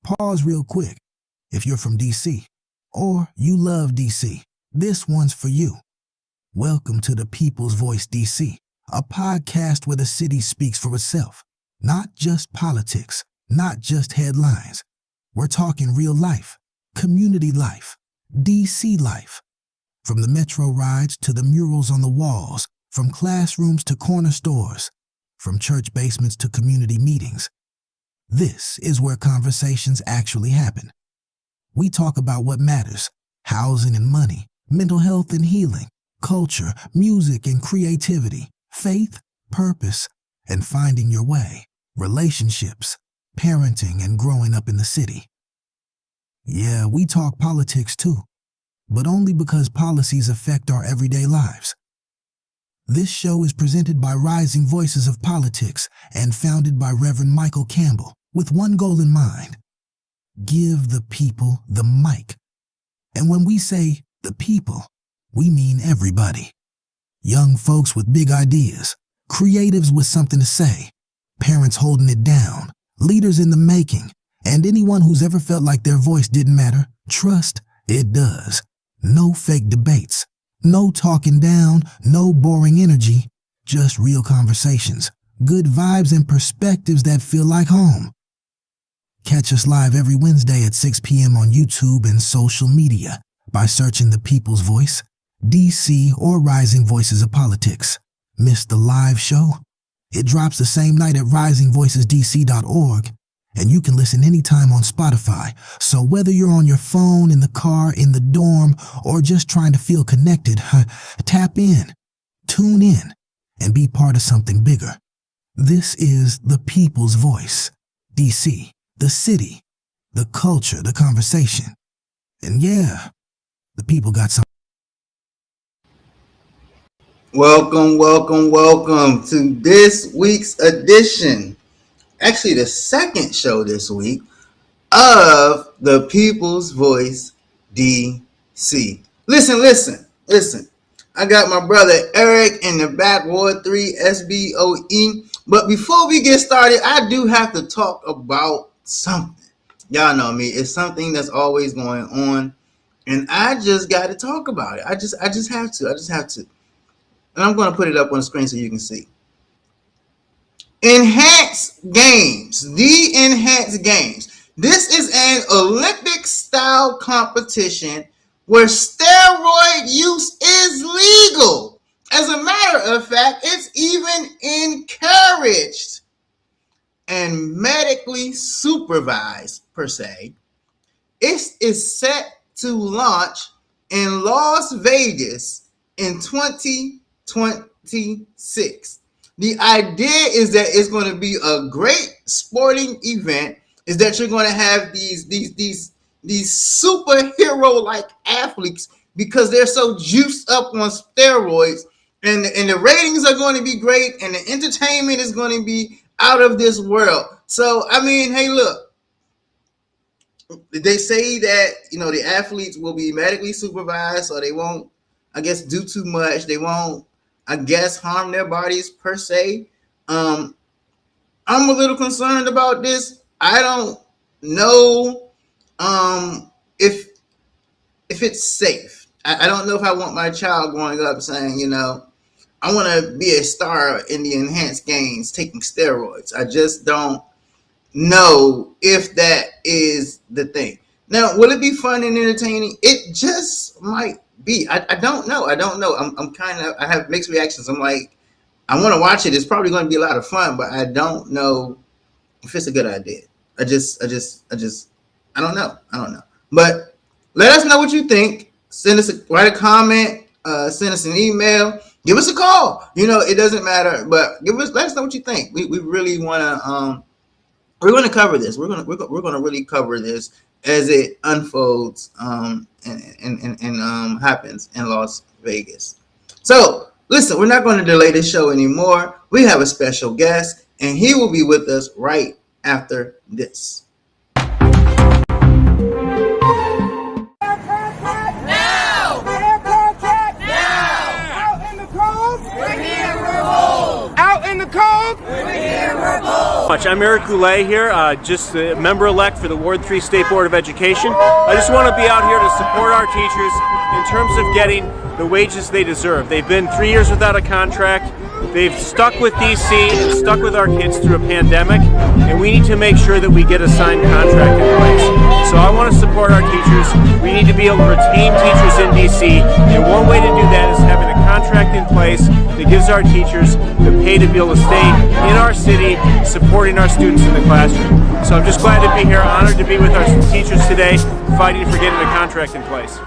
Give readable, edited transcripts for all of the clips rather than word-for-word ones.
Pause real quick. If you're from DC, or you love DC, this one's for you. Welcome to the People's Voice DC, a podcast where the city speaks for itself. Not just politics, not just headlines. We're talking real life, community life, DC life. From the metro rides to the murals on the walls, from classrooms to corner stores, from church basements to community meetings. This is where conversations actually happen. We talk about what matters: housing and money, mental health and healing, culture, music and creativity, faith, purpose, and finding your way, relationships, parenting, and growing up in the city. Yeah, we talk politics too, but only because policies affect our everyday lives. This show is presented by Rising Voices of Politics and founded by Reverend Michael Campbell with one goal in mind: give the people the mic. And when we say the people, we mean everybody. Young folks with big ideas, creatives with something to say, parents holding it down, leaders in the making, and anyone who's ever felt like their voice didn't matter. Trust, it does. No fake debates, no talking down, no boring energy, just real conversations, good vibes and perspectives that feel like home. Catch us live every Wednesday at 6 p.m. on YouTube and social media by searching The People's Voice, DC, or Rising Voices of Politics. Miss the live show? It drops the same night at risingvoicesdc.org, and you can listen anytime on Spotify. So whether you're on your phone, in the car, in the dorm, or just trying to feel connected, tap in, tune in, and be part of something bigger. This is The People's Voice, DC. The city, the culture, the conversation. And yeah, the people got something. Welcome to this week's edition, actually the second show this week, of The People's Voice DC. Listen. I got my brother Eric in the back, Ward 3 SBOE. But before we get started, I do have to talk about something. Y'all know me. It's something that's always going on, and I just got to talk about it. I just have to. And I'm going to put it up on the screen so you can see. Enhanced Games. The Enhanced Games. This is an Olympic-style competition where steroid use is legal. As a matter of fact, it's even encouraged and medically supervised, per se. It is set to launch in Las Vegas in 2026. The idea is that it's going to be a great sporting event, is that you're going to have these superhero-like athletes because they're so juiced up on steroids, and the ratings are going to be great, and the entertainment is going to be out of this world. So, I mean, hey, look, they say that, the athletes will be medically supervised, so they won't, I guess, do too much. They won't, I guess, harm their bodies per se. I'm a little concerned about this. I don't know if it's safe. I don't know if I want my child growing up saying, I want to be a star in the Enhanced Games taking steroids. I just don't know if that is the thing. Now, will it be fun and entertaining? It just might be. I don't know. I have mixed reactions. I'm like, I want to watch it. It's probably going to be a lot of fun, but I don't know if it's a good idea. I don't know. But let us know what you think. Write a comment, send us an email. Give us a call. It doesn't matter, but let us know what you think. We really want to. We're going to cover this. We're going to really cover this as it unfolds and happens in Las Vegas. So listen, we're not going to delay this show anymore. We have a special guest, and he will be with us right after this. much. I'm Eric Goulet here, just the member-elect for the Ward 3 State Board of Education. I just want to be out here to support our teachers in terms of getting the wages they deserve. They've been 3 years without a contract. They've stuck with DC and stuck with our kids through a pandemic, and we need to make sure that we get a signed contract in place. So I want to support our teachers. We need to be able to retain teachers in DC, and one way to do that is having a contract in place that gives our teachers the pay to be able to stay in our city, supporting our students in the classroom. So I'm just glad to be here, honored to be with our teachers today, fighting for getting a contract in place.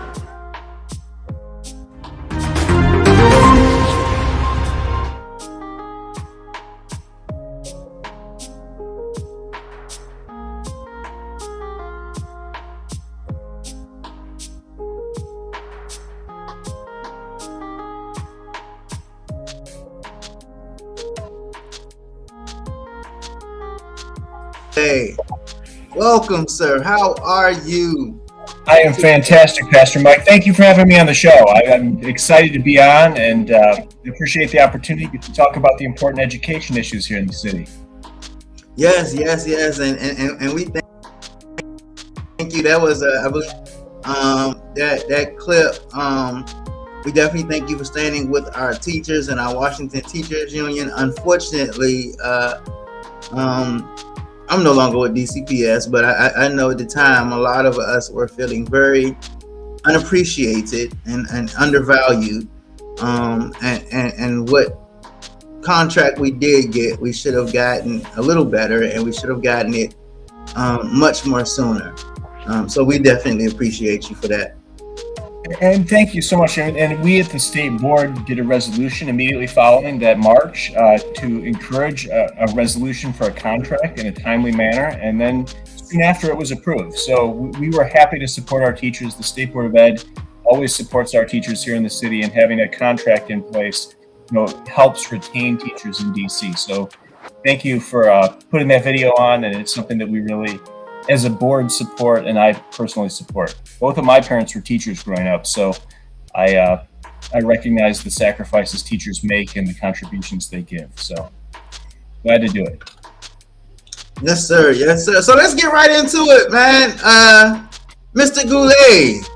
Hey, welcome, sir. How are you? I am fantastic, Pastor Mike. Thank you for having me on the show. I'm excited to be on and appreciate the opportunity to talk about the important education issues here in the city. Yes, and we thank you. That was, I believe, that clip. We definitely thank you for standing with our teachers and our Washington Teachers Union. Unfortunately, I'm no longer with DCPS, but I know at the time a lot of us were feeling very unappreciated and undervalued. And what contract we did get, we should have gotten a little better, and we should have gotten it much more sooner. So we definitely appreciate you for that. And thank you so much. And we at the state board did a resolution immediately following that March to encourage a resolution for a contract in a timely manner. And then soon after it was approved. So we were happy to support our teachers. The State Board of Ed always supports our teachers here in the city, and having a contract in place, helps retain teachers in DC. So thank you for putting that video on. And it's something that we really, as a board, support, and I personally support. Both of my parents were teachers growing up, so I recognize the sacrifices teachers make and the contributions they give. So glad to do it. Yes, sir. So let's get right into it, man. Mr. Goulet,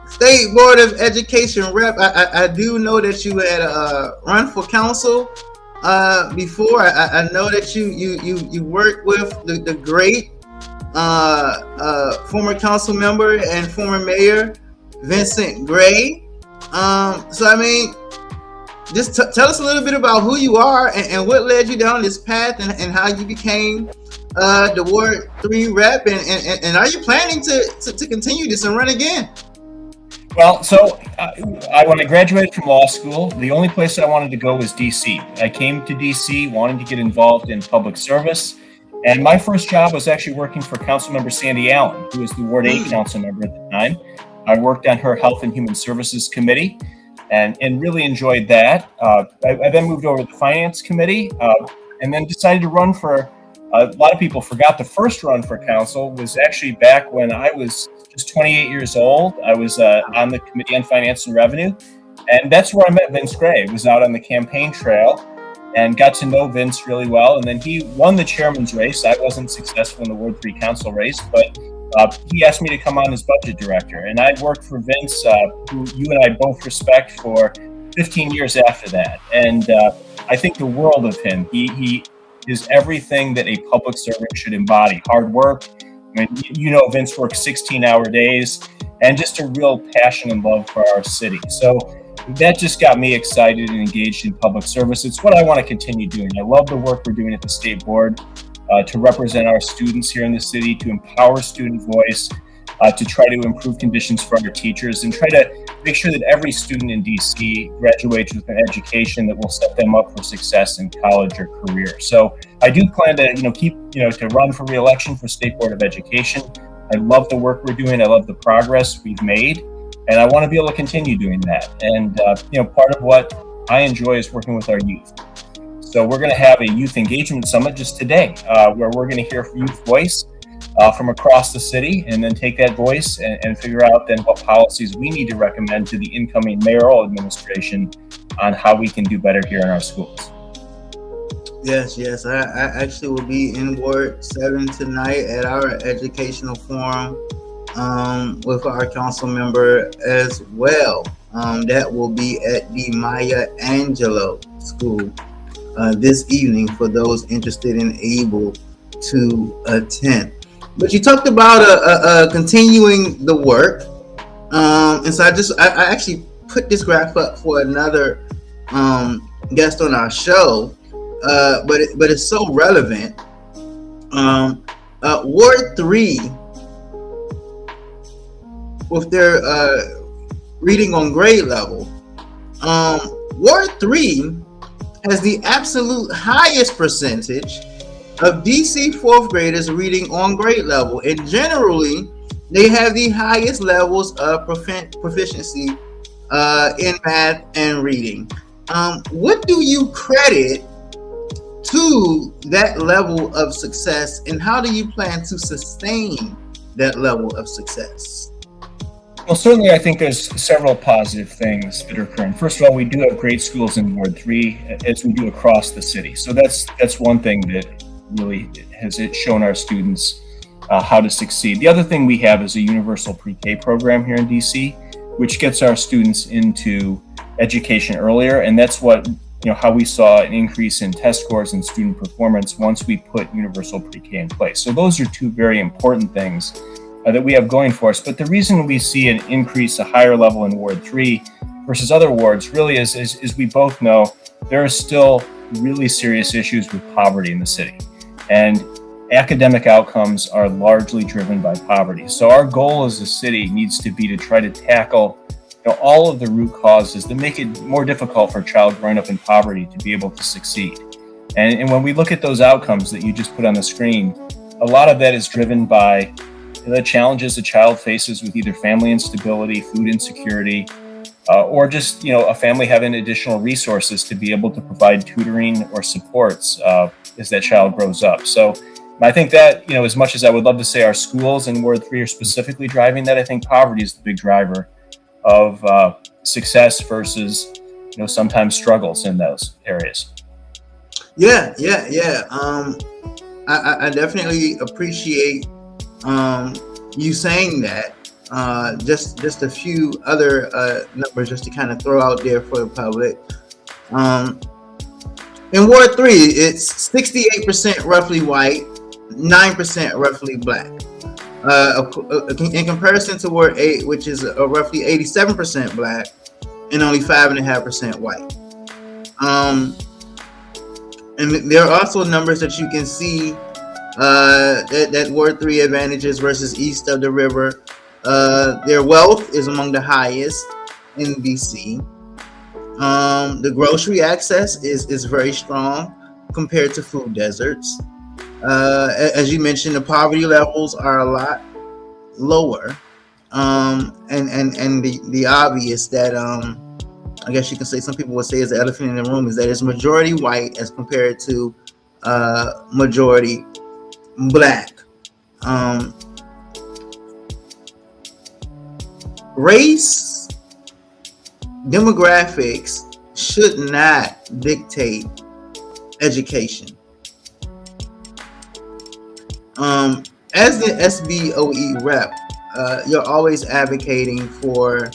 State Board of Education rep. I do know that you had run for council before. I know that you worked with the great former council member and former mayor Vincent Gray. So I mean, just tell us a little bit about who you are and what led you down this path, and how you became the Ward 3 rep, and are you planning to continue this and run again? Well, so when I graduated from law school, the only place I wanted to go was DC. I came to DC wanting to get involved in public service. And my first job was actually working for Councilmember Sandy Allen, who was the Ward 8 council member at the time. I worked on her Health and Human Services Committee and really enjoyed that. I then moved over to the Finance Committee and then decided to run for, a lot of people forgot the first run for council was actually back when I was just 28 years old. I was on the Committee on Finance and Revenue, and that's where I met Vince Gray. I was out on the campaign trail and got to know Vince really well. And then he won the chairman's race. I wasn't successful in the Ward 3 council race, but he asked me to come on as budget director. And I'd worked for Vince, who you and I both respect, for 15 years after that. And I think the world of him. He is everything that a public servant should embody. Hard work. I mean, Vince works 16-hour days, and just a real passion and love for our city. So that just got me excited and engaged in public service. It's what I want to continue doing. I love the work we're doing at the state board to represent our students here in the city, to empower student voice, to try to improve conditions for our teachers, and try to make sure that every student in DC graduates with an education that will set them up for success in college or career. So I do plan to, to run for re-election for State Board of Education. I love the work we're doing. I love the progress we've made. And I want to be able to continue doing that. And, part of what I enjoy is working with our youth. So we're going to have a youth engagement summit just today, where we're going to hear youth voice from across the city, and then take that voice and figure out then what policies we need to recommend to the incoming mayoral administration on how we can do better here in our schools. Yes. I actually will be in Ward 7 tonight at our educational forum with our council member as well. That will be at the Maya Angelou School this evening for those interested and able to attend. But you talked about continuing the work, and so I actually put this graph up for another guest on our show, but it's so relevant. Ward 3, with their reading on grade level, Ward 3 has the absolute highest percentage of DC fourth graders reading on grade level, and generally they have the highest levels of proficiency in math and reading. What do you credit to that level of success, and how do you plan to sustain that level of success? Well, certainly, I think there's several positive things that are occurring. First of all, we do have great schools in Ward 3, as we do across the city. So that's one thing that really has shown our students how to succeed. The other thing we have is a universal pre-K program here in DC, which gets our students into education earlier, and that's what how we saw an increase in test scores and student performance once we put universal pre-K in place. So those are two very important things that we have going for us. But the reason we see an increase, a higher level in Ward 3 versus other wards really is we both know there are still really serious issues with poverty in the city. And academic outcomes are largely driven by poverty. So our goal as a city needs to be to try to tackle all of the root causes that make it more difficult for a child growing up in poverty to be able to succeed. And when we look at those outcomes that you just put on the screen, a lot of that is driven by the challenges a child faces with either family instability, food insecurity, or just a family having additional resources to be able to provide tutoring or supports as that child grows up. So I think that as much as I would love to say our schools in Ward 3 are specifically driving that, I think poverty is the big driver of success versus sometimes struggles in those areas. Yeah. I definitely appreciate you saying that. Just a few other numbers just to kind of throw out there for the public. In Ward 3, it's 68% roughly white, 9% roughly black. In comparison to Ward 8, which is roughly 87% black and only 5.5% white. And there are also numbers that you can see that Ward 3 advantages versus east of the river. Their wealth is among the highest in DC. The grocery access is very strong compared to food deserts. As you mentioned, the poverty levels are a lot lower. And the obvious that I guess you can say some people would say is the elephant in the room is that it's majority white as compared to majority black. Race, demographics should not dictate education. As the SBOE rep, you're always advocating for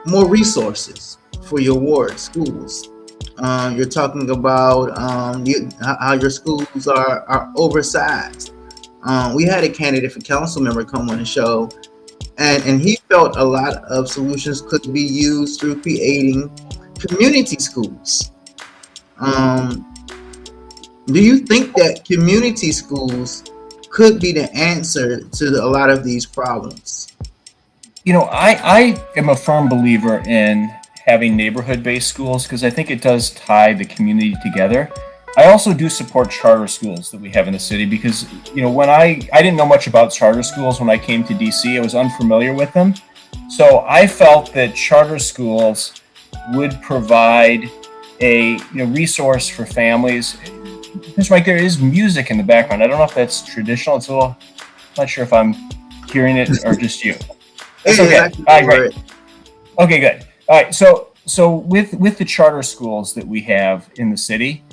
more resources for your ward schools. You're talking about how your schools are oversized. We had a candidate for council member come on the show, and he felt a lot of solutions could be used through creating community schools. Do you think that community schools could be the answer to a lot of these problems? I am a firm believer in having neighborhood-based schools because I think it does tie the community together. I also do support charter schools that we have in the city because, when I didn't know much about charter schools when I came to DC, I was unfamiliar with them. So I felt that charter schools would provide a resource for families. Mr. Mike, there is music in the background. I don't know if that's traditional. It's a little, I'm not sure if I'm hearing it or just you. That's okay. All right, great. Okay, good. All right, so so with the charter schools that we have in the city,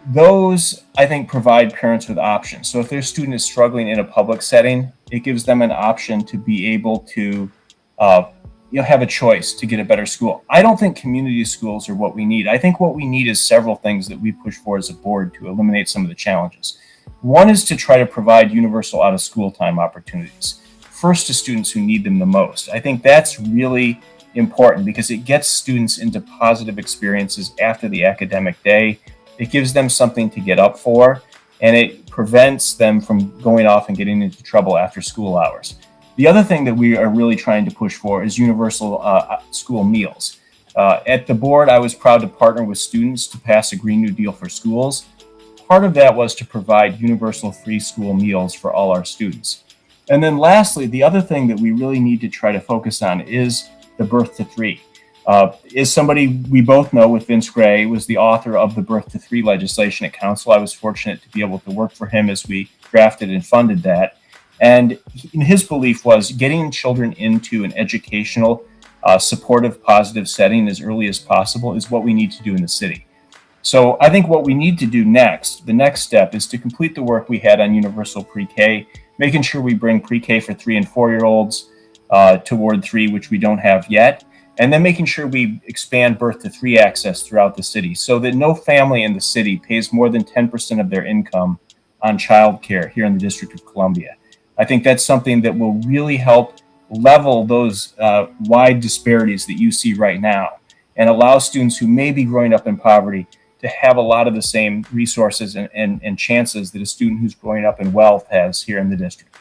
those I think provide parents with options. So if their student is struggling in a public setting, it gives them an option to be able to have a choice to get a better school. I don't think community schools are what we need. I think what we need is several things that we push for as a board to eliminate some of the challenges. One is to try to provide universal out of school time opportunities, first to students who need them the most. I think that's really important because it gets students into positive experiences after the academic day. It gives them something to get up for, and it prevents them from going off and getting into trouble after school hours. The other thing that we are really trying to push for is universal school meals. At the board, I was proud to partner with students to pass a Green New Deal for schools. Part of that was to provide universal free school meals for all our students. And then lastly, the other thing that we really need to try to focus on is the Birth to Three. Is somebody we both know with Vince Gray, was the author of the Birth to Three legislation at council. I was fortunate to be able to work for him as we drafted and funded that. And his belief was getting children into an educational, supportive, positive setting as early as possible is what we need to do in the city. So I think what we need to do next, the next step, is to complete the work we had on universal pre-K, making sure we bring pre-K for 3 and 4-year-olds to Ward 3, which we don't have yet, and then making sure we expand Birth to Three access throughout the city so that no family in the city pays more than 10% of their income on childcare here in the District of Columbia. I think that's something that will really help level those wide disparities that you see right now and allow students who may be growing up in poverty to have a lot of the same resources and chances that a student who's growing up in wealth has here in the district.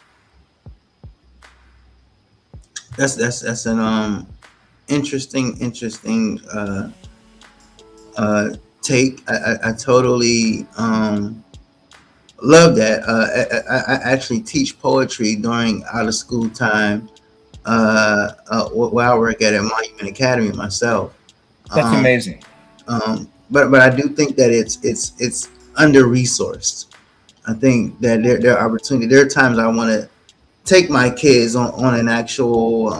That's an interesting take. I totally love that. I actually teach poetry during out of school time where I work at Monument Academy myself. That's amazing. But I do think that it's under resourced. I think that there are opportunities. There are times I want to take my kids on an actual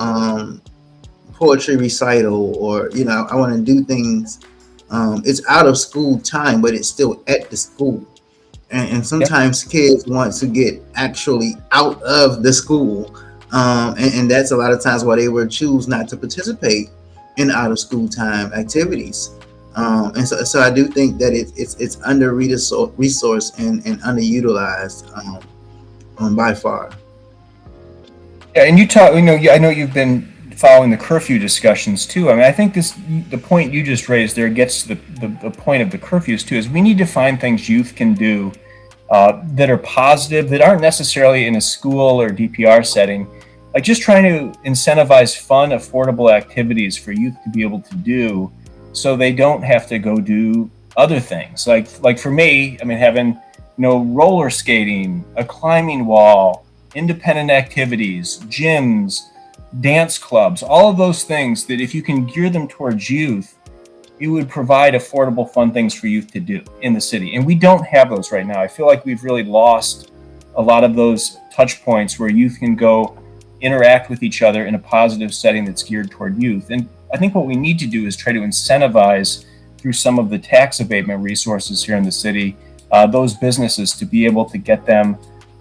poetry recital, or I want to do things. It's out of school time, but it's still at the school. And sometimes kids want to get actually out of the school. And that's a lot of times why they would choose not to participate in out of school time activities. And so I do think that it's under resourced and underutilized by far. Yeah, and you talk. I know you've been following the curfew discussions too. I mean, I think the point you just raised there gets to the point of the curfews too. Is we need to find things youth can do that are positive, that aren't necessarily in a school or DPR setting. Like just trying to incentivize fun, affordable activities for youth to be able to do, so they don't have to go do other things. Like for me, I mean, having roller skating, a climbing wall, independent activities, gyms, dance clubs, all of those things that if you can gear them towards youth, you would provide affordable, fun things for youth to do in the city. And we don't have those right now. I feel like we've really lost a lot of those touch points where youth can go interact with each other in a positive setting that's geared toward youth. And I think what we need to do is try to incentivize through some of the tax abatement resources here in the city, those businesses to be able to get them,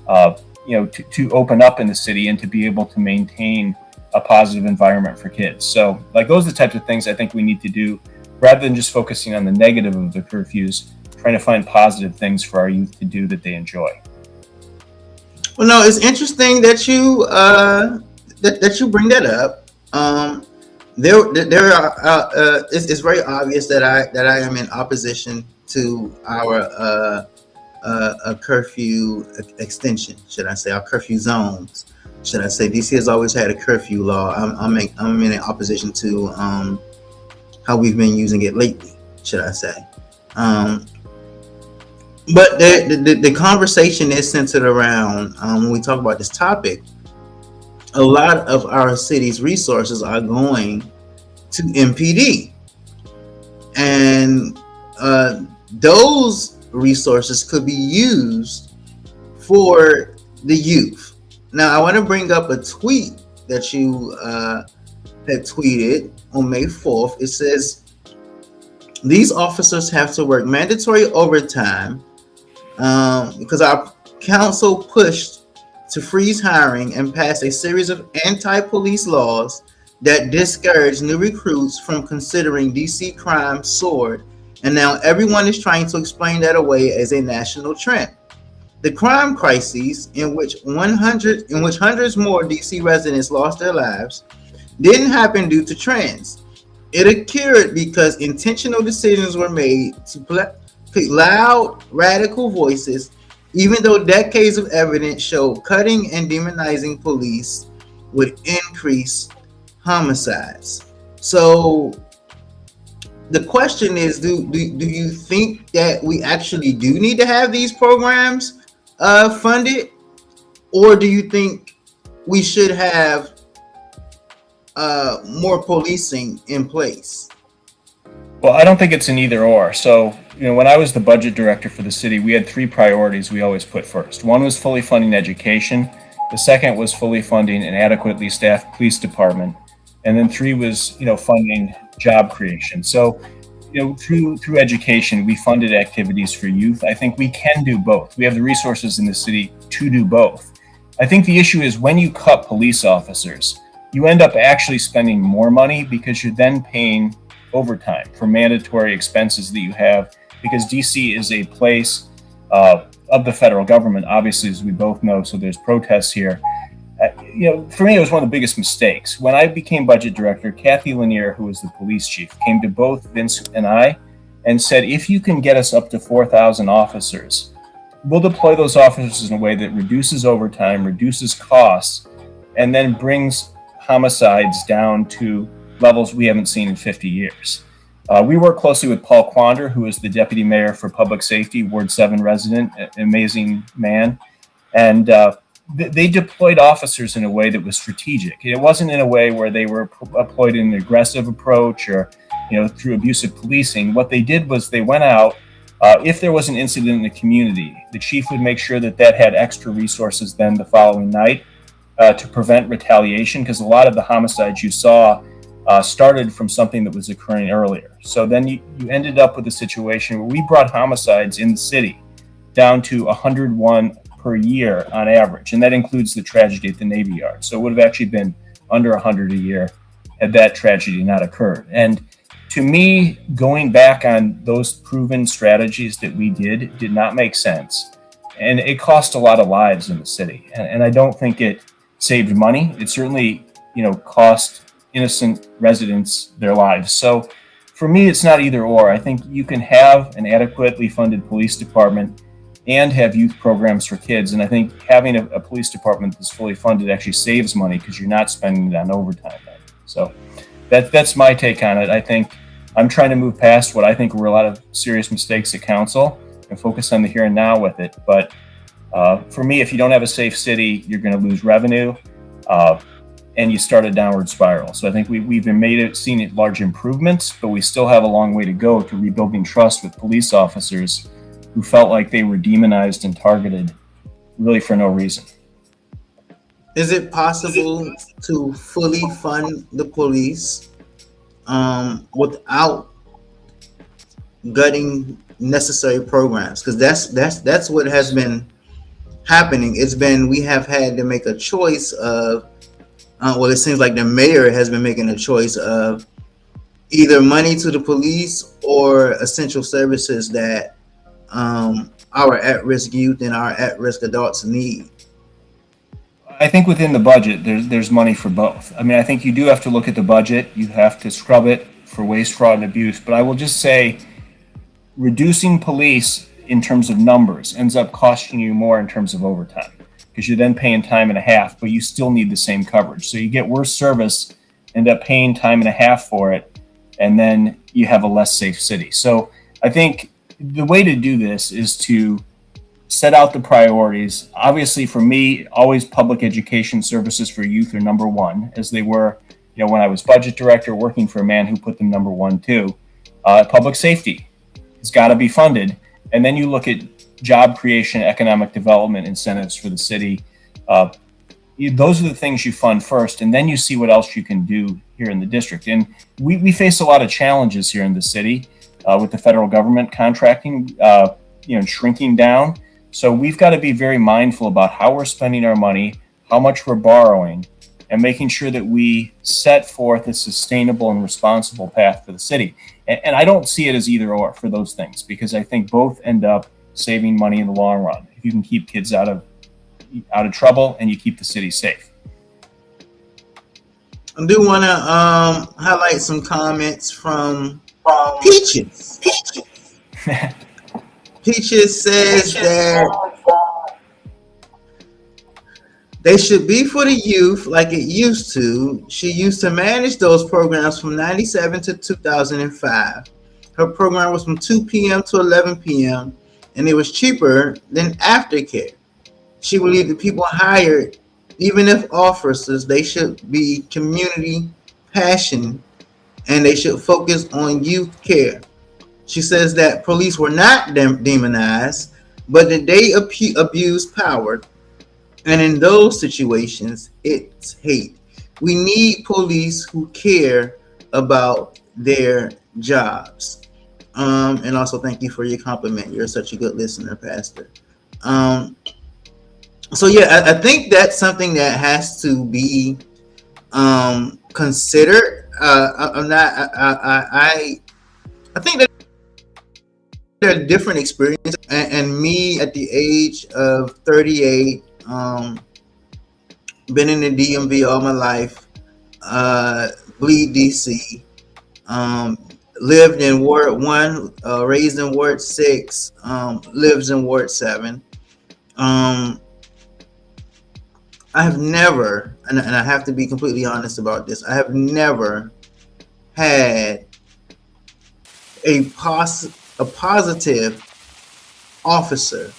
to open up in the city and to be able to maintain a positive environment for kids. So those are the types of things I think we need to do rather than just focusing on the negative of the curfews, trying to find positive things for our youth to do that they enjoy. Well, no, it's interesting that you that you bring that up. There are it's very obvious that I am in opposition to our curfew extension, should I say, our curfew zones, should I say. DC has always had a curfew law. I'm in opposition to how we've been using it lately, should I say. But the conversation is centered around, when we talk about this topic, a lot of our city's resources are going to MPD. And those resources could be used for the youth. Now, I want to bring up a tweet that you had tweeted on May 4th. It says, These officers have to work mandatory overtime because our council pushed to freeze hiring and pass a series of anti-police laws that discourage new recruits from considering DC crime soared, and now everyone is trying to explain that away as a national trend. The crime crises, in which hundreds more DC residents lost their lives, didn't happen due to trends. It occurred because intentional decisions were made to pick loud, radical voices, even though decades of evidence showed cutting and demonizing police would increase homicides. So the question is, do you think that we actually do need to have these programs funded, or do you think we should have more policing in place? Well, I don't think it's an either or. So, when I was the budget director for the city, we had three priorities we always put first. One was fully funding education. The second was fully funding an adequately staffed police department. And then three was, funding job creation. So, through education, we funded activities for youth. I think we can do both. We have the resources in the city to do both. I think the issue is when you cut police officers, you end up actually spending more money because you're then paying overtime for mandatory expenses that you have, because DC is a place of the federal government, obviously, as we both know, so there's protests here. For me, it was one of the biggest mistakes. When I became budget director, Kathy Lanier, who was the police chief, came to both Vince and I and said, if you can get us up to 4,000 officers, we'll deploy those officers in a way that reduces overtime, reduces costs, and then brings homicides down to levels we haven't seen in 50 years. We work closely with Paul Quander, who is the deputy mayor for public safety, Ward 7 resident, an amazing man. And they deployed officers in a way that was strategic. It wasn't in a way where they were deployed in an aggressive approach or, through abusive policing. What they did was they went out. If there was an incident in the community, the chief would make sure that had extra resources then the following night to prevent retaliation, because a lot of the homicides you saw started from something that was occurring earlier. So then you ended up with a situation where we brought homicides in the city down to 101 per year on average, and that includes the tragedy at the Navy Yard. So it would have actually been under 100 a year had that tragedy not occurred. And to me, going back on those proven strategies that we did not make sense. And it cost a lot of lives in the city. And I don't think it saved money. It certainly, cost innocent residents their lives. So for me, it's not either or. I think you can have an adequately funded police department and have youth programs for kids. And I think having a police department that's fully funded actually saves money because you're not spending it on overtime. So that's my take on it. I think I'm trying to move past what I think were a lot of serious mistakes at council and focus on the here and now with it. But for me, if you don't have a safe city, you're going to lose revenue and you start a downward spiral. So I think we've seen large improvements, but we still have a long way to go to rebuilding trust with police officers who felt like they were demonized and targeted really for no reason. Is it possible to fully fund the police without gutting necessary programs? Because that's what has been happening. We have had to make a choice of it seems like the mayor has been making a choice of either money to the police or essential services that our at-risk youth and our at-risk adults need. I think within the budget, there's money for both. I mean, I think you do have to look at the budget. You have to scrub it for waste, fraud, and abuse. But I will just say, reducing police in terms of numbers ends up costing you more in terms of overtime, because you're then paying time and a half, but you still need the same coverage. So you get worse service, end up paying time and a half for it, and then you have a less safe city. So I think the way to do this is to set out the priorities. Obviously, for me, always public education services for youth are number one, as they were, when I was budget director, working for a man who put them number one too. Public safety has got to be funded. And then you look at job creation, economic development incentives for the city. Those are the things you fund first, and then you see what else you can do here in the district. And we face a lot of challenges here in the city. with the federal government contracting, shrinking down. So we've got to be very mindful about how we're spending our money, how much we're borrowing, and making sure that we set forth a sustainable and responsible path for the city. And I don't see it as either or for those things, because I think both end up saving money in the long run. If you can keep kids out of trouble and you keep the city safe. I do want to highlight some comments from Peaches. Peaches says that they should be for the youth like it used to. She used to manage those programs from 97 to 2005. Her program was from 2 p.m. to 11 p.m. and it was cheaper than aftercare. She believed the people hired, even if officers, they should be community passion and they should focus on youth care. She says that police were not demonized, but that they abused power. And in those situations, it's hate. We need police who care about their jobs. And also thank you for your compliment. You're such a good listener, Pastor. So yeah, I think that's something that has to be considered. I think that there are different experiences, and me at the age of 38, been in the DMV all my life, bleed DC, lived in Ward 1, raised in Ward 6, lives in Ward 7. I have never, and I have to be completely honest about this, I have never had a positive officer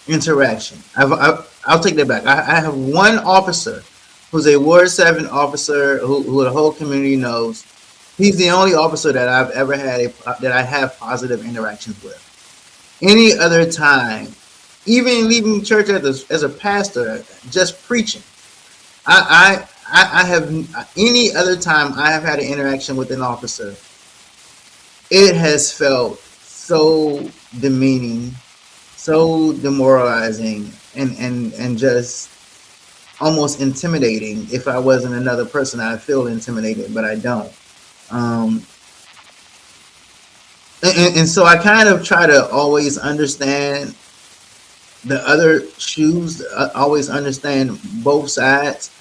interaction. I'll take that back. I have one officer who's a Ward 7 officer who the whole community knows. He's the only officer that I've ever had that I have positive interactions with. Any other time, even leaving church as a pastor, just preaching, I have any other time I have had an interaction with an officer, it has felt so demeaning, so demoralizing, and just almost intimidating. If I wasn't another person, I'd feel intimidated, but I don't. And so I kind of try to always understand the other shoes, always understand both sides.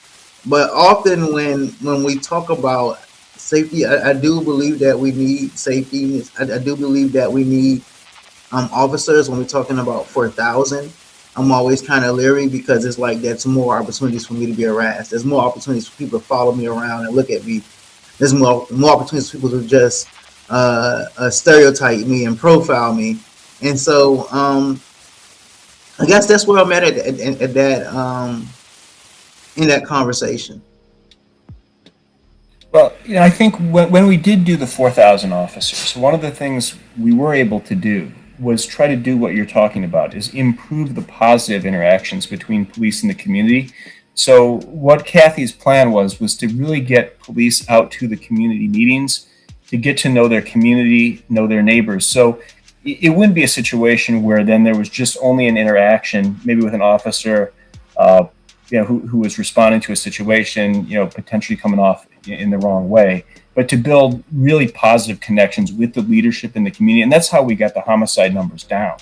But often when we talk about safety, I do believe that we need safety. I do believe that we need officers. When we're talking about 4,000, I'm always kind of leery because it's like that's more opportunities for me to be harassed. There's more opportunities for people to follow me around and look at me. There's more opportunities for people to just stereotype me and profile me. And so I guess that's where I'm at that in that conversation. Well, I think when we did do the 4,000 officers, one of the things we were able to do was try to do what you're talking about, is improve the positive interactions between police and the community. So what Kathy's plan was to really get police out to the community meetings, to get to know their community, know their neighbors. So it wouldn't be a situation where then there was just only an interaction, maybe with an officer, who was responding to a situation, potentially coming off in the wrong way, but to build really positive connections with the leadership in the community. And that's how we got the homicide numbers down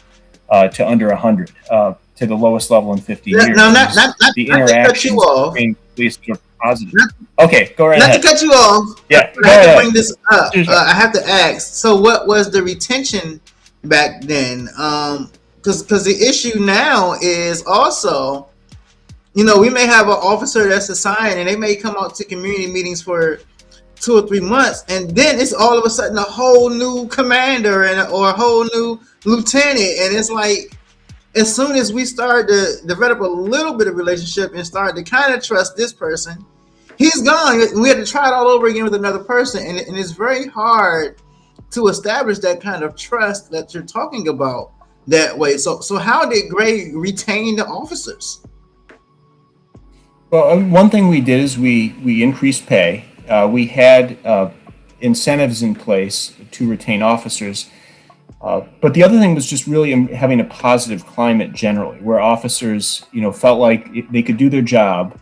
to under 100, to the lowest level in 50 years. No, not the interactions between police are positive. Okay, go right ahead. Not to cut you off. Yeah, I have to bring this up. I have to ask. So, what was the retention back then? Because the issue now is also, we may have an officer that's assigned and they may come out to community meetings for 2 or 3 months, and then it's all of a sudden a whole new commander or a whole new lieutenant, and it's like, as soon as we start to develop a little bit of relationship and start to kind of trust this person, he's gone. We had to try it all over again with another person, and it's very hard to establish that kind of trust that you're talking about that way. So how did Gray retain the officers? Well, one thing we did is we increased pay. We had an incentives in place to retain officers. But the other thing was just really having a positive climate generally, where officers, felt like they could do their job,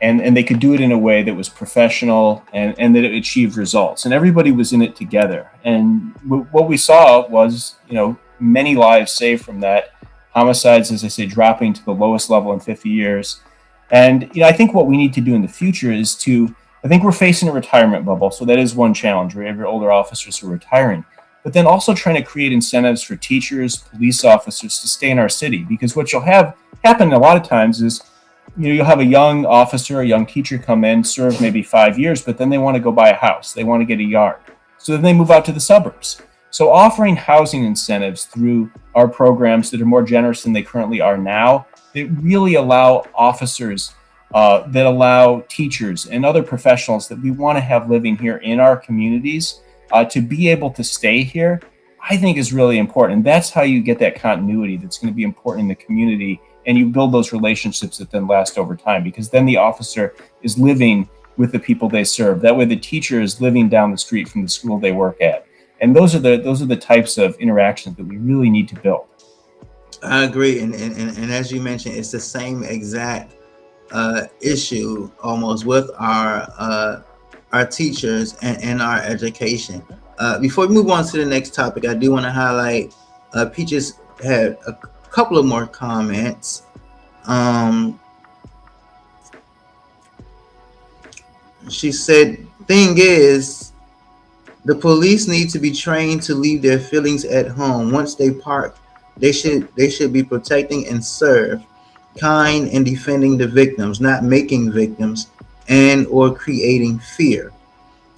and they could do it in a way that was professional and that it achieved results. And everybody was in it together. And what we saw was, many lives saved from that. Homicides, as I say, dropping to the lowest level in 50 years. And I think what we need to do in the future is I think we're facing a retirement bubble. So that is one challenge. We have your older officers who are retiring. But then also trying to create incentives for teachers, police officers to stay in our city. Because what you'll have happen a lot of times is, you'll have a young officer, a young teacher come in, serve maybe 5 years, but then they want to go buy a house. They want to get a yard. So then they move out to the suburbs. So offering housing incentives through our programs that are more generous than they currently are now, that really allow officers, that allow teachers and other professionals that we want to have living here in our communities, to be able to stay here, I think is really important. And that's how you get that continuity that's going to be important in the community. And you build those relationships that then last over time, because then the officer is living with the people they serve. That way the teacher is living down the street from the school they work at. And those are the types of interactions that we really need to build. I agree. And as you mentioned, it's the same exact issue almost with our teachers and our education. Before we move on to the next topic, I do want to highlight Peaches had a couple of more comments. She said, thing is, the police need to be trained to leave their feelings at home. Once they park, they should be protecting and serve, kind and defending the victims, not making victims and or creating fear.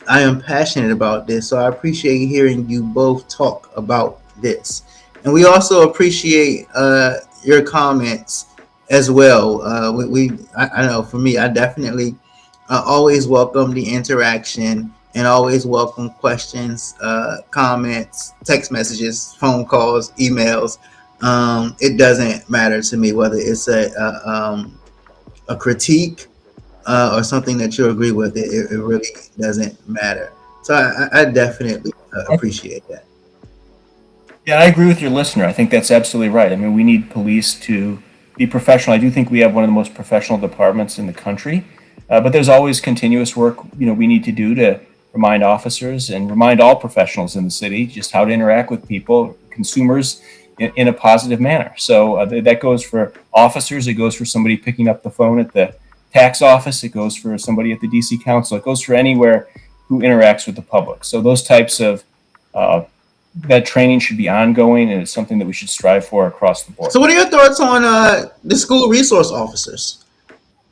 I am passionate about this, so I appreciate hearing you both talk about this. And we also appreciate your comments as well. I know for me, I definitely always welcome the interaction and always welcome questions, comments, text messages, phone calls, emails. It doesn't matter to me whether it's a critique or something that you agree with. It really doesn't matter. So I definitely appreciate that. Yeah, I agree with your listener. I think that's absolutely right. I mean, we need police to be professional. I do think we have one of the most professional departments in the country, but there's always continuous work, we need to do to remind officers and remind all professionals in the city just how to interact with people, consumers, in a positive manner. So that goes for officers. It goes for somebody picking up the phone at the tax office. It goes for somebody at the DC Council. It goes for anywhere who interacts with the public. So those types of that training should be ongoing, and it's something that we should strive for across the board. So what are your thoughts on the school resource officers?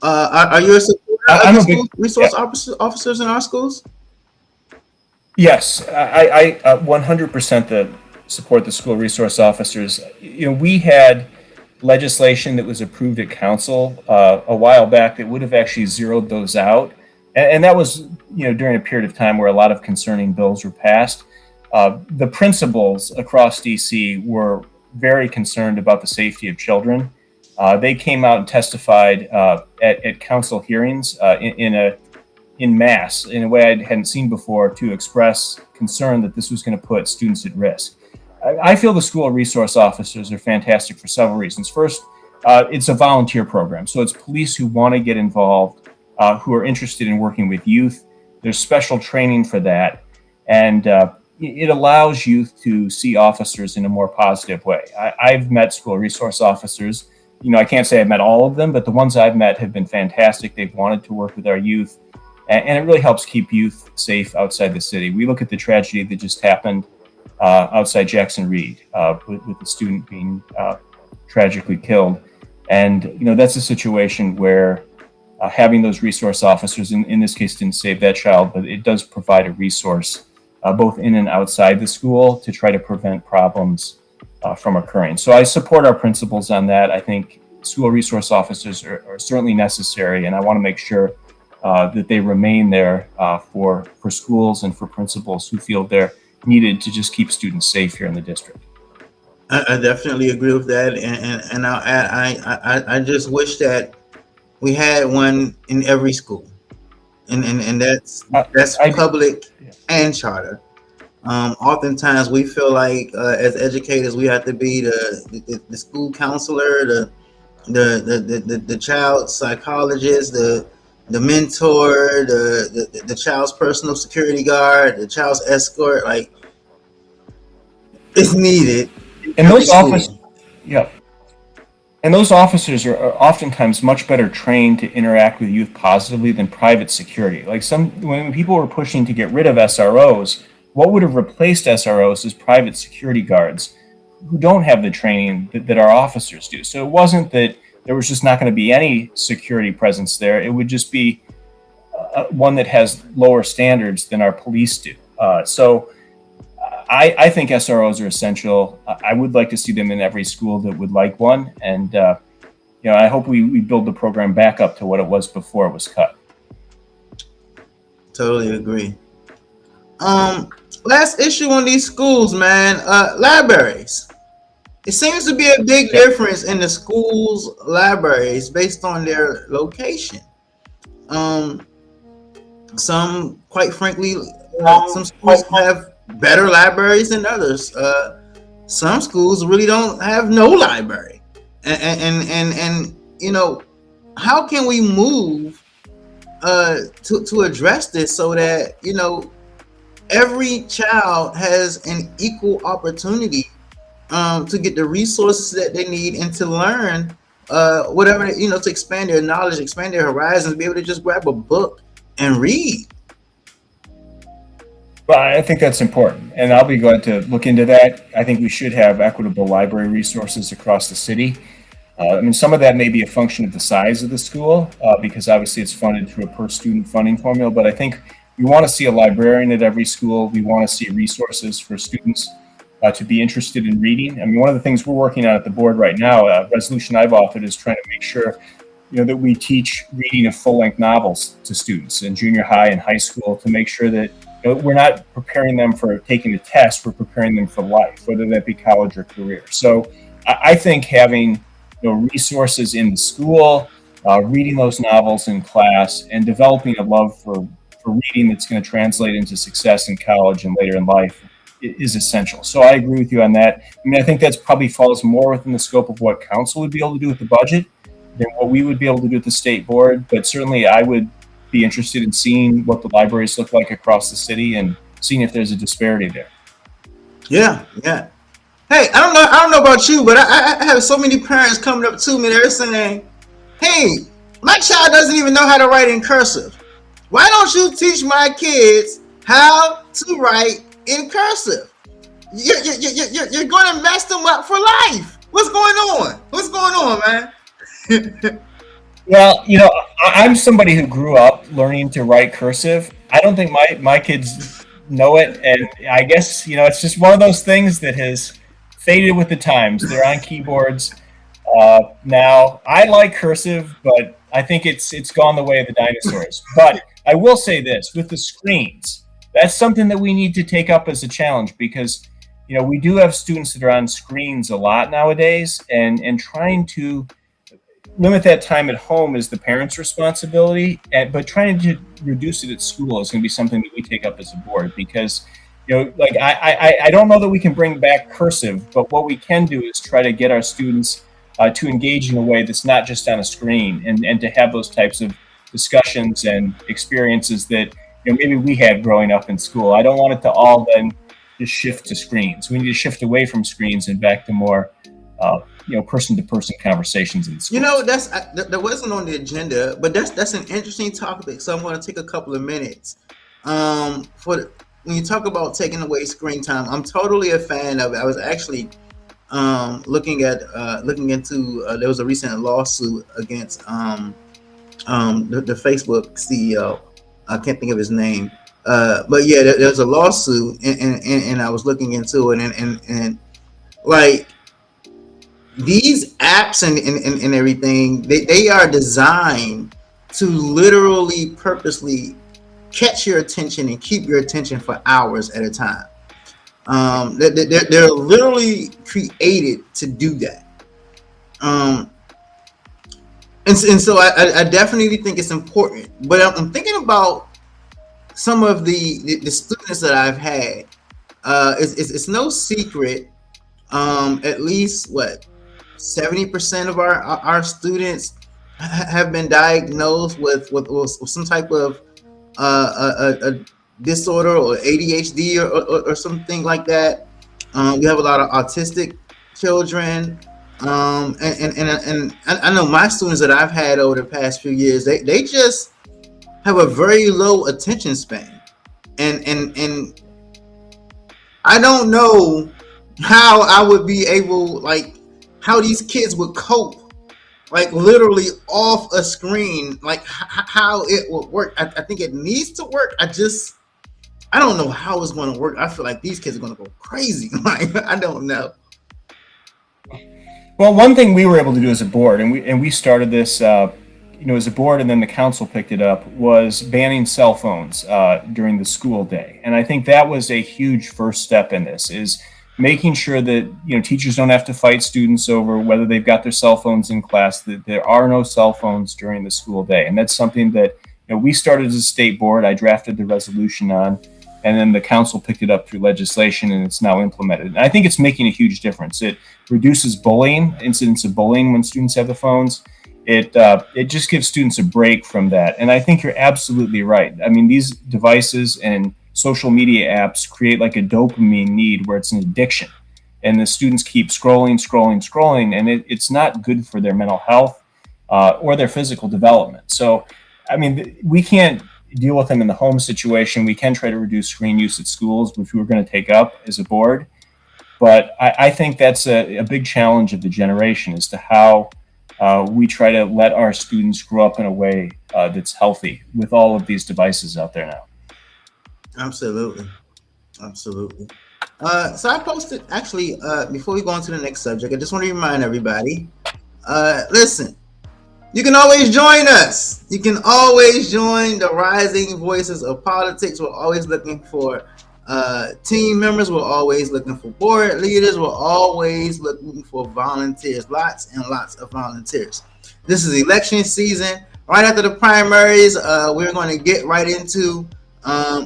Are you a supporter of the school resource officers in our schools? Yes, I 100% support the school resource officers. We had legislation that was approved at council a while back that would have actually zeroed those out. And that was, during a period of time where a lot of concerning bills were passed. The principals across DC were very concerned about the safety of children. They came out and testified at council hearings in mass, in a way I hadn't seen before, to express concern that this was going to put students at risk. I feel the school resource officers are fantastic for several reasons. First, it's a volunteer program. So it's police who want to get involved, who are interested in working with youth. There's special training for that. And it allows youth to see officers in a more positive way. I've met school resource officers. I can't say I've met all of them, but the ones I've met have been fantastic. They've wanted to work with our youth, and it really helps keep youth safe outside the city. We look at the tragedy that just happened outside Jackson Reed with the student being tragically killed. And, that's a situation where having those resource officers, in this case, didn't save that child, but it does provide a resource both in and outside the school to try to prevent problems from occurring. So I support our principals on that. I think school resource officers are certainly necessary, and I want to make sure that they remain there for schools and for principals who feel they're needed to just keep students safe here in the district. I definitely agree with that, and I'll add, I just wish that we had one in every school. and I, that's I public and charter. Oftentimes we feel like as educators we have to be the school counselor, the child psychologist, the mentor, the child's personal security guard, the child's escort. Like, it's needed in and every those office, school. yeah, and those officers are oftentimes much better trained to interact with youth positively than private security. Like when people were pushing to get rid of SROs, what would have replaced SROs is private security guards who don't have the training that our officers do. So it wasn't that there was just not going to be any security presence there. It would just be one that has lower standards than our police do. I think SROs are essential. I would like to see them in every school that would like one. And, I hope we build the program back up to what it was before it was cut. Totally agree. Last issue on these schools, man. Libraries. It seems to be a big difference in the schools' libraries based on their location. Some, quite frankly, some schools have better libraries than others. Some schools really don't have no library, and how can we move to address this so that every child has an equal opportunity to get the resources that they need and to learn whatever to expand their knowledge, expand their horizons, be able to just grab a book and read. Well, I think that's important, and I'll be glad to look into that. I think we should have equitable library resources across the city. Some of that may be a function of the size of the school, because obviously it's funded through a per student funding formula, but I think we want to see a librarian at every school. We want to see resources for students to be interested in reading. One of the things we're working on at the board right now, a resolution I've authored, is trying to make sure that we teach reading of full-length novels to students in junior high and high school, to make sure that we're not preparing them for taking a test, we're preparing them for life, whether that be college or career. So I think having resources in the school, reading those novels in class, and developing a love for reading that's going to translate into success in college and later in life is essential. So I agree with you on that. I think that's probably falls more within the scope of what council would be able to do with the budget than what we would be able to do at the state board. But certainly I would be interested in seeing what the libraries look like across the city and seeing if there's a disparity there. Yeah. Hey, I don't know about you, but I have so many parents coming up to me. They're saying, "Hey, my child doesn't even know how to write in cursive. Why don't you teach my kids how to write in cursive? You're going to mess them up for life. What's going on, man?" Well, I'm somebody who grew up learning to write cursive. I don't think my kids know it, and I guess it's just one of those things that has faded with the times. They're on keyboards now. I like cursive, but I think it's gone the way of the dinosaurs. But I will say this, with the screens, that's something that we need to take up as a challenge, because we do have students that are on screens a lot nowadays, and trying to limit that time at home is the parents' responsibility, but trying to reduce it at school is going to be something that we take up as a board, because I don't know that we can bring back cursive, but what we can do is try to get our students to engage in a way that's not just on a screen, and to have those types of discussions and experiences that maybe we had growing up in school. I don't want it to all then just shift to screens. We need to shift away from screens and back to more person-to-person conversations in school. That wasn't on the agenda, but that's an interesting topic. So I'm going to take a couple of minutes. When you talk about taking away screen time, I'm totally a fan of it. I was actually looking into there was a recent lawsuit against the Facebook CEO. I can't think of his name, but yeah, there's a lawsuit, and I was looking into it, and like, these apps and everything, they are designed to literally purposely catch your attention and keep your attention for hours at a time. They're literally created to do that. and so I definitely think it's important. But I'm thinking about some of the students that I've had. It's no secret. At least what 70% of our students have been diagnosed with some type of a disorder or ADHD or something like that. We have a lot of autistic children. And I know my students that I've had over the past few years, they just have a very low attention span. And I don't know how I would be able, like, how these kids would cope, like literally off a screen, like how it would work. I think it needs to work. I don't know how it's going to work. I feel like these kids are going to go crazy. Like, I don't know. Well, one thing we were able to do as a board, and we started this, as a board, and then the council picked it up, was banning cell phones during the school day. And I think that was a huge first step in this, is making sure that teachers don't have to fight students over whether they've got their cell phones in class, that there are no cell phones during the school day. And that's something that we started as a state board. I drafted the resolution on, and then the council picked it up through legislation, and it's now implemented. And I think it's making a huge difference. It reduces bullying, incidents of bullying when students have the phones. It just gives students a break from that. And I think you're absolutely right. I mean, these devices and social media apps create like a dopamine need where it's an addiction. And the students keep scrolling, and it's not good for their mental health or their physical development. So, I mean, we can't deal with them in the home situation. We can try to reduce screen use at schools, which we're going to take up as a board. But I think that's a big challenge of the generation, as to how we try to let our students grow up in a way that's healthy with all of these devices out there now. Absolutely. So I posted, actually, before we go on to the next subject, I just want to remind everybody, listen, you can always join us. You can always join the Rising Voices of Politics. We're always looking for team members. We're always looking for board leaders. We're always looking for volunteers. Lots and lots of volunteers. This is election season. Right after the primaries, we're going to get right into,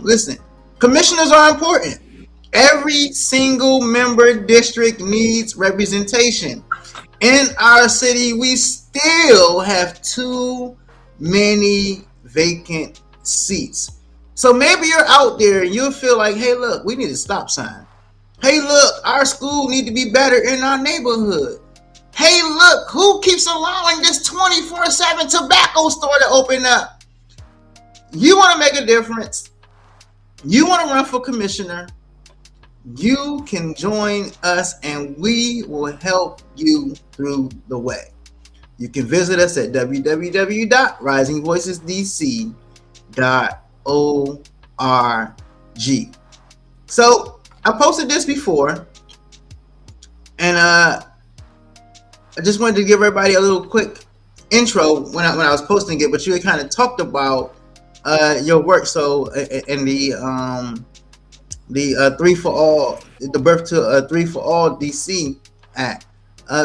listen, commissioners are important. Every single member district needs representation. In our city, we still have too many vacant seats. So maybe you're out there and you'll feel like, hey, look, we need a stop sign. Hey, look, our school need to be better in our neighborhood. Hey, look, who keeps allowing this 24/7 tobacco store to open up? You want to make a difference. You want to run for commissioner. You can join us and we will help you through the way. You can visit us at www.risingvoicesdc.org. So I posted this before, and I just wanted to give everybody a little quick intro when I was posting it, but you had kind of talked about your work. So in the 3 for All, the Birth to 3 for All DC Act.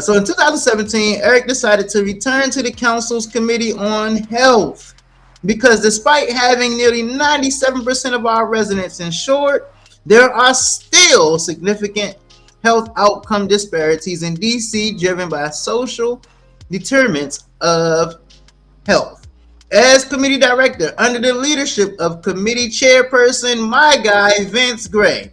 So in 2017, Eric decided to return to the council's Committee on Health, because despite having nearly 97% of our residents insured, there are still significant health outcome disparities in DC driven by social determinants of health. As committee director, under the leadership of committee chairperson, my guy, Vince Gray,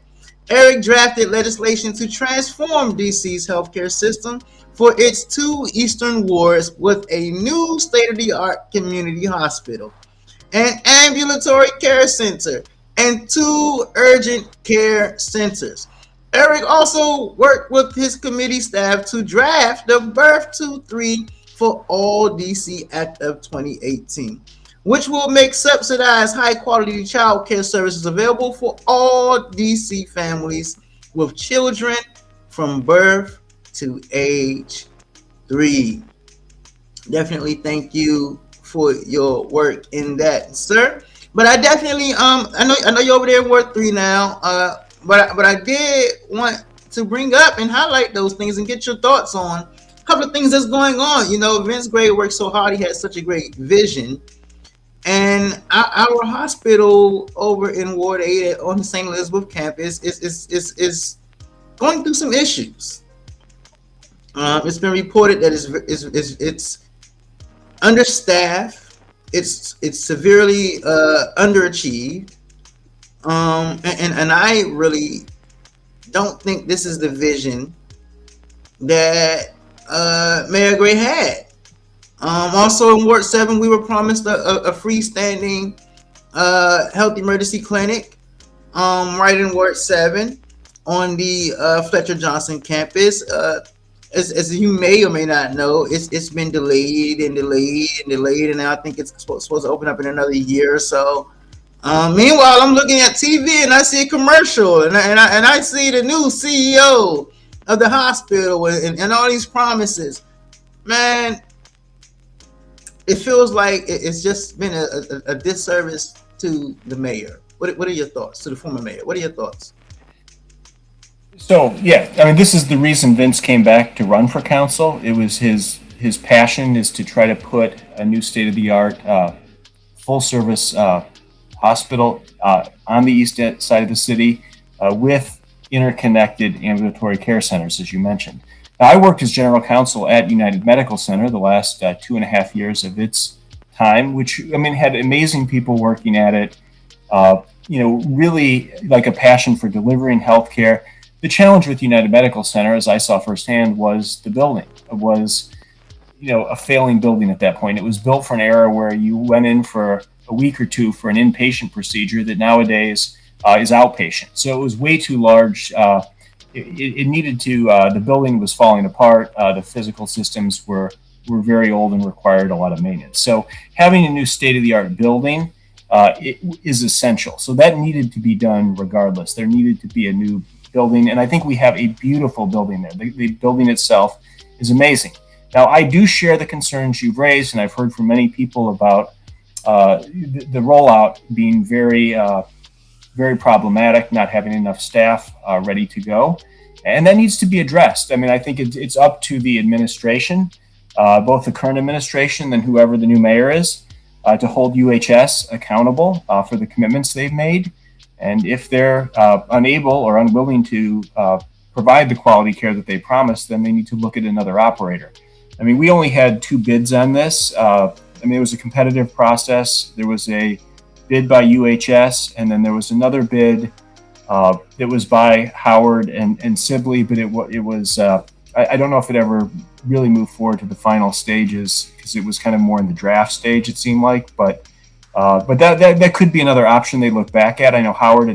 Eric drafted legislation to transform DC's healthcare system for its 2 eastern wards with a new state-of-the-art community hospital, an ambulatory care center, and 2 urgent care centers. Eric also worked with his committee staff to draft the Birth to 3 for All DC Act of 2018, which will make subsidized high-quality child care services available for all DC families with children from birth to age 3. Definitely thank you for your work in that, sir. But I definitely, I know you're over there in Ward 3 now, but I did want to bring up and highlight those things and get your thoughts on couple of things that's going on. You know, Vince Gray worked so hard; he had such a great vision. And our hospital over in Ward 8 on the St. Elizabeth campus is going through some issues. It's been reported that it's understaffed. It's severely underachieved. And I really don't think this is the vision that Mayor Gray had. Also in Ward 7, we were promised a freestanding health emergency clinic right in Ward 7 on the Fletcher Johnson campus. As you may or may not know, it's been delayed, and now I think it's supposed to open up in another year or so. Meanwhile, I'm looking at TV and I see a commercial, and I see the new CEO of the hospital and all these promises. Man, it feels like it's just been a disservice to the mayor. What are your thoughts, to the former mayor? What are your thoughts? So, yeah, I mean, this is the reason Vince came back to run for council. It was his passion is to try to put a new state-of-the-art, full-service hospital on the east side of the city with interconnected ambulatory care centers, as you mentioned. Now, I worked as general counsel at United Medical Center the last 2.5 years of its time, which, I mean, had amazing people working at it, really like a passion for delivering healthcare. The challenge with United Medical Center, as I saw firsthand, was the building. It was, a failing building at that point. It was built for an era where you went in for a week or two for an inpatient procedure that nowadays is outpatient. So it was way too large. It needed to, the building was falling apart. The physical systems were very old and required a lot of maintenance. So having a new state-of-the-art building is essential. So that needed to be done regardless. There needed to be a new building, and I think we have a beautiful building there. The building itself is amazing. Now, I do share the concerns you've raised, and I've heard from many people about the rollout being very problematic, not having enough staff ready to go. And that needs to be addressed. I mean, I think it's up to the administration, both the current administration and whoever the new mayor is, to hold UHS accountable for the commitments they've made. And if they're unable or unwilling to provide the quality care that they promised, then they need to look at another operator. I mean, we only had 2 bids on this. It was a competitive process. There was a bid by UHS, and then there was another bid that was by Howard and Sibley, but it was I don't know if it ever really moved forward to the final stages because it was kind of more in the draft stage, it seemed like. But that could be another option they look back at. I know Howard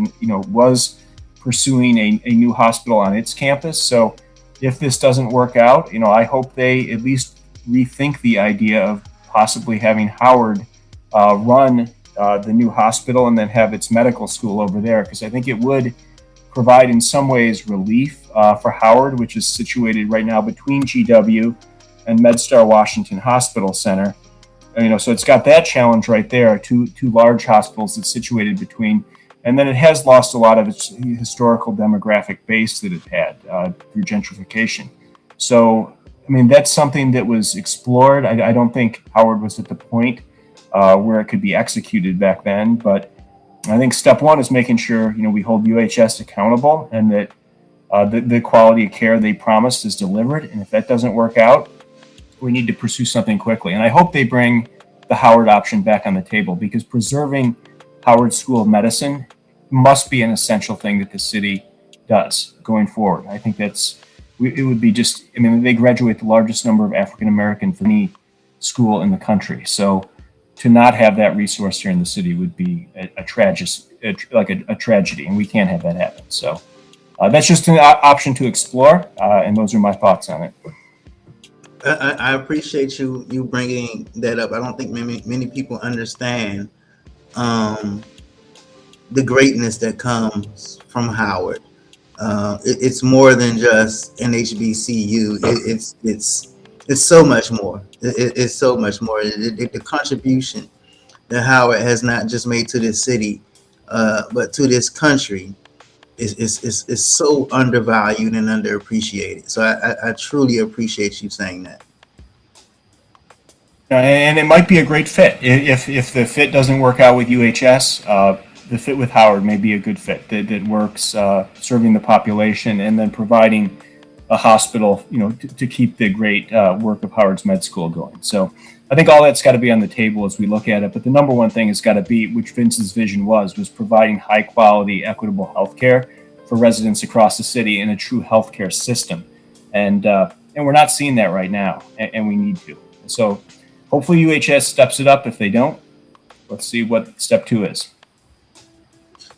was pursuing a new hospital on its campus. So if this doesn't work out, I hope they at least rethink the idea of possibly having Howard run the new hospital and then have its medical school over there, because I think it would provide in some ways relief for Howard, which is situated right now between GW and MedStar Washington Hospital Center. So it's got that challenge right there, two large hospitals it's situated between. And then it has lost a lot of its historical demographic base that it had through gentrification. So, that's something that was explored. I don't think Howard was at the point where it could be executed back then. But I think step one is making sure, we hold UHS accountable and that the quality of care they promised is delivered. And if that doesn't work out, we need to pursue something quickly. And I hope they bring the Howard option back on the table, because preserving Howard School of Medicine must be an essential thing that the city does going forward. I think it would be just, they graduate the largest number of African-American from any school in the country. So to not have that resource here in the city would be a tragedy, and we can't have that happen. So that's just an option to explore, and those are my thoughts on it. I appreciate you bringing that up. I don't think many people understand the greatness that comes from Howard. It's more than just an HBCU. It's so much more. It's so much more. The contribution that Howard has not just made to this city, but to this country, is so undervalued and underappreciated. So I truly appreciate you saying that. And it might be a great fit. If the fit doesn't work out with UHS, the fit with Howard may be a good fit that works, serving the population and then providing a hospital, to keep the great work of Howard's Med School going. So I think all that's got to be on the table as we look at it. But the number one thing has got to be, which Vince's vision was providing high quality, equitable healthcare for residents across the city in a true healthcare system. And we're not seeing that right now, and we need to. So hopefully UHS steps it up. If they don't, let's see what step 2 is.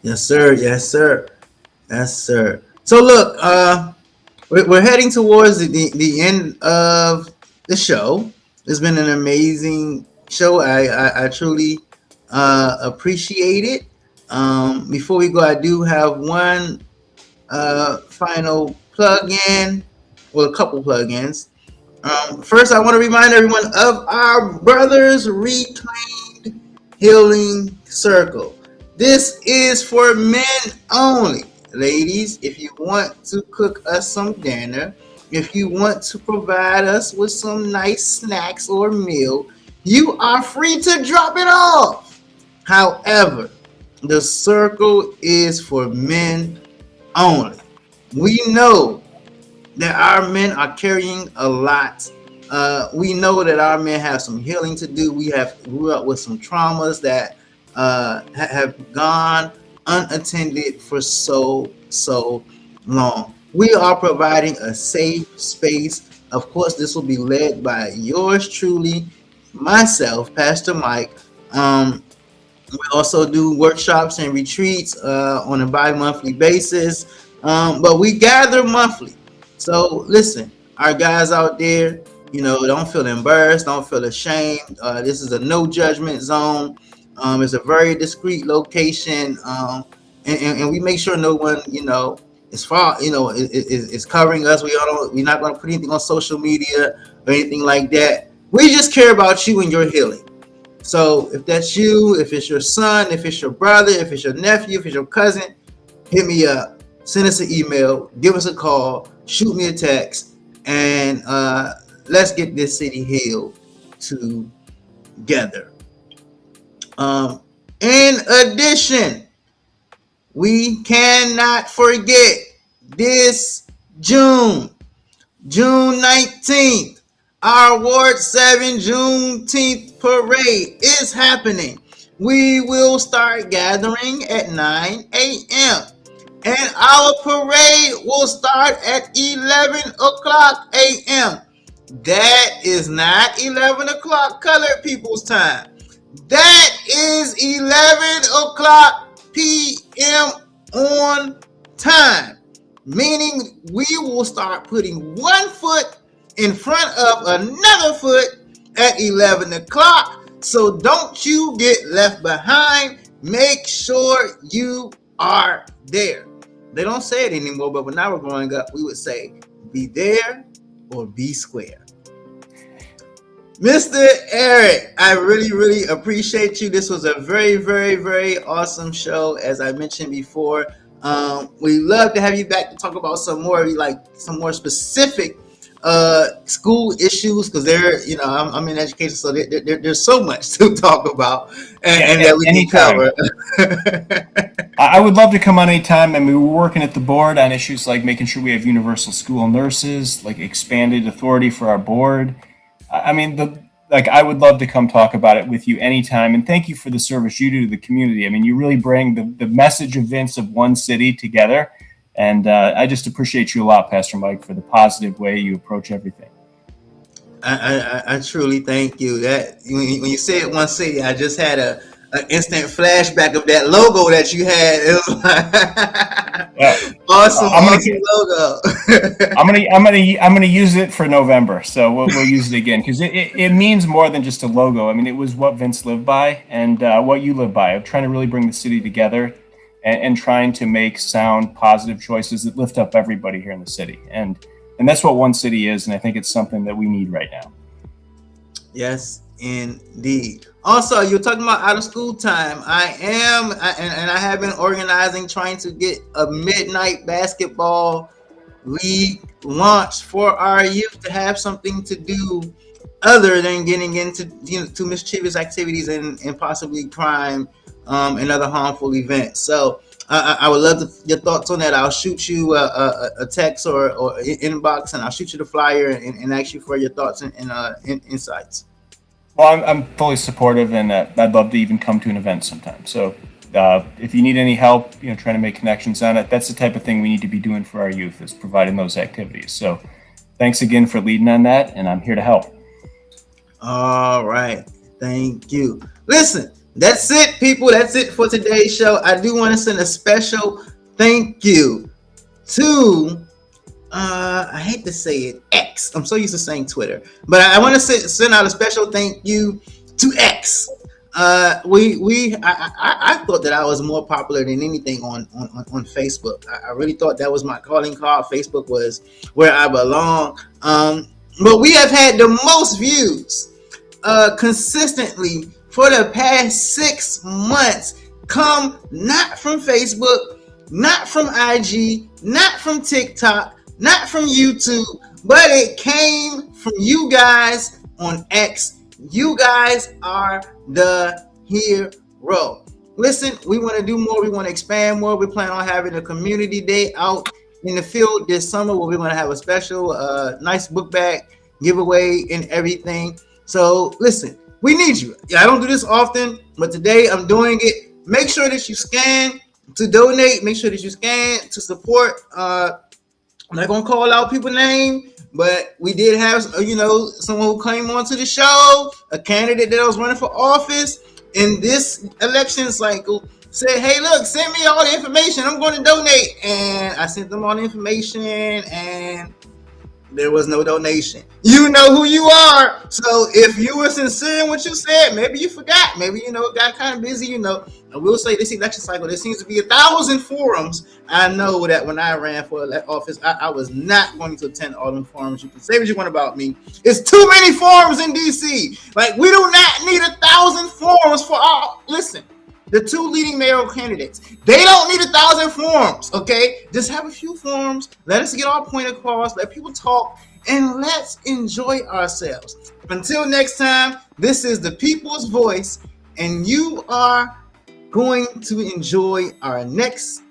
Yes, sir. Yes, sir. Yes, sir. So look, we're heading towards the end of the show. It's been an amazing show. I truly appreciate it. Before we go, I do have one final plug-in, well, a couple plug-ins. First, I want to remind everyone of our Brothers Reclaimed Healing Circle. This is for men only. Ladies, if you want to cook us some dinner, if you want to provide us with some nice snacks or meal, you are free to drop it off. However, the circle is for men only. We know that our men are carrying a lot. We know that our men have some healing to do. We have grew up with some traumas that have gone unattended for so long. We are providing a safe space. Of course, this will be led by yours truly, myself, Pastor Mike. We also do workshops and retreats on a bi-monthly basis, but we gather monthly. So listen, our guys out there, don't feel embarrassed, don't feel ashamed. This is a no judgment zone. It's a very discreet location, and we make sure no one, is covering us. We're not going to put anything on social media or anything like that. We just care about you and your healing. So if that's you, if it's your son, if it's your brother, if it's your nephew, if it's your cousin, hit me up, send us an email, give us a call, shoot me a text, and let's get this city healed together. In addition, we cannot forget this June 19th, our Ward 7 Juneteenth parade is happening. We will start gathering at 9 a.m. and our parade will start at 11 o'clock a.m. That is not 11 o'clock colored people's time. That is 11 o'clock p.m. on time, meaning we will start putting one foot in front of another foot at 11 o'clock. So don't you get left behind. Make sure you are there. They don't say it anymore, but when I was growing up, we would say, be there or be square. Mr. Eric, I really, really appreciate you. This was a very, very, very awesome show. As I mentioned before, we love to have you back to talk about some more specific school issues, because I'm in education, so there's so much to talk about and that we can cover. I would love to come on anytime. I mean, we're working at the board on issues like making sure we have universal school nurses, like expanded authority for our board. I mean, I would love to come talk about it with you anytime. And thank you for the service you do to the community. I mean, you really bring the message of Vince of one city together. And I just appreciate you a lot, Pastor Mike, for the positive way you approach everything. I truly thank you. That when you said one city, I just had an instant flashback of that logo that you had. It was like awesome logo. I'm gonna use it for November, so we'll use it again, because it means more than just a logo. I mean, it was what Vince lived by and what you live by. I'm trying to really bring the city together and trying to make sound, positive choices that lift up everybody here in the city. And that's what one city is, and I think it's something that we need right now. Yes, Indeed. Also, you're talking about out of school time. I have been organizing, trying to get a midnight basketball league launched for our youth to have something to do other than getting into to mischievous activities and possibly crime and other harmful events. So I would love your thoughts on that. I'll shoot you a text or inbox, and I'll shoot you the flyer and ask you for your thoughts and insights. Well, I'm fully supportive, and I'd love to even come to an event sometime. So if you need any help, trying to make connections on it, that's the type of thing we need to be doing for our youth, is providing those activities. So thanks again for leading on that, and I'm here to help. All right. Thank you. Listen, that's it, people. That's it for today's show. I do want to send a special thank you to I hate to say it, X. I'm so used to saying Twitter, but I want to send out a special thank you to X. I thought that I was more popular than anything on Facebook. I really thought that was my calling card. Facebook was where I belong. But we have had the most views consistently for the past 6 months come not from Facebook, not from IG, not from TikTok, not from YouTube, but it came from you guys on X. You guys are the hero. Listen, we want to do more. We want to expand more. We plan on having a community day out in the field this summer where we're going to have a special nice book bag giveaway and everything. So listen, we need you. I don't do this often, but today I'm doing it. Make sure that you scan to donate. Make sure that you scan to support. I'm not gonna call out people's name, but we did have someone who came onto the show, a candidate that was running for office in this election cycle, said, "Hey, look, send me all the information. I'm going to donate." And I sent them all the information, and there was no donation. You know who you are. So if you were sincere in what you said, maybe you forgot. Maybe, got kind of busy, I will say this election cycle, there seems to be 1,000 forums. I know that when I ran for office, I was not going to attend all them forums. You can say what you want about me. It's too many forums in DC. Like, we do not need 1,000 forums for all. Listen, the two leading mayoral candidates, they don't need 1,000 forums, okay? Just have a few forums. Let us get our point across. Let people talk, and let's enjoy ourselves. Until next time, this is the People's Voice, and you are going to enjoy our next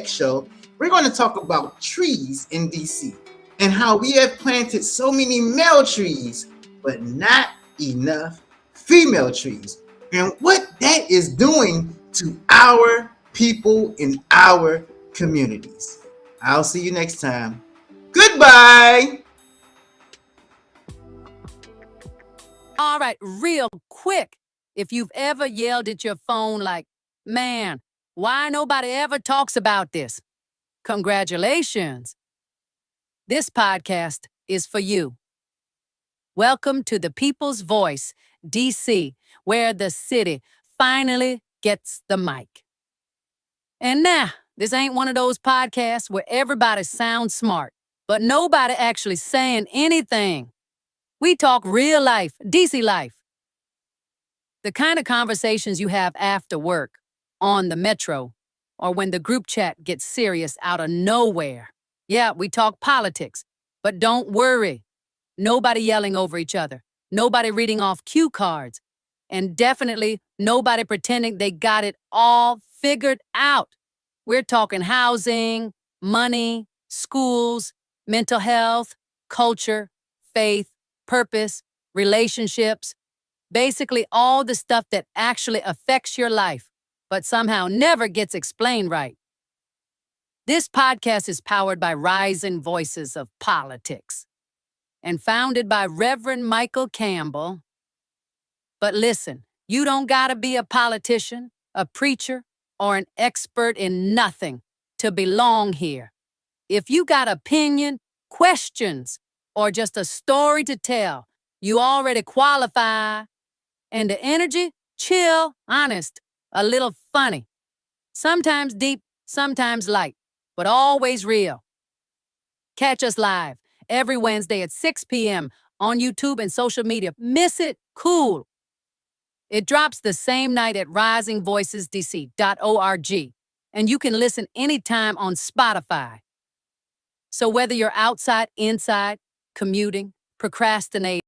show. We're going to talk about trees in DC and how we have planted so many male trees, but not enough female trees, and what that is doing to our people in our communities. I'll see you next time. Goodbye. All right, real quick. If you've ever yelled at your phone like, "Man, why nobody ever talks about this?" Congratulations. This podcast is for you. Welcome to the People's Voice, DC, where the city finally gets the mic. And nah, this ain't one of those podcasts where everybody sounds smart, but nobody actually saying anything. We talk real life, DC life. The kind of conversations you have after work, on the metro, or when the group chat gets serious out of nowhere. Yeah, we talk politics, but don't worry. Nobody yelling over each other. Nobody reading off cue cards. And definitely nobody pretending they got it all figured out. We're talking housing, money, schools, mental health, culture, faith, purpose, relationships. Basically all the stuff that actually affects your life, but somehow never gets explained right. This podcast is powered by Rising Voices of Politics and founded by Reverend Michael Campbell. But listen, you don't gotta be a politician, a preacher, or an expert in nothing to belong here. If you got opinion, questions, or just a story to tell, you already qualify. And the energy, chill, honest, a little funny. Sometimes deep, sometimes light, but always real. Catch us live every Wednesday at 6 p.m. on YouTube and social media. Miss it? Cool. It drops the same night at risingvoicesdc.org, and you can listen anytime on Spotify. So whether you're outside, inside, commuting, procrastinating,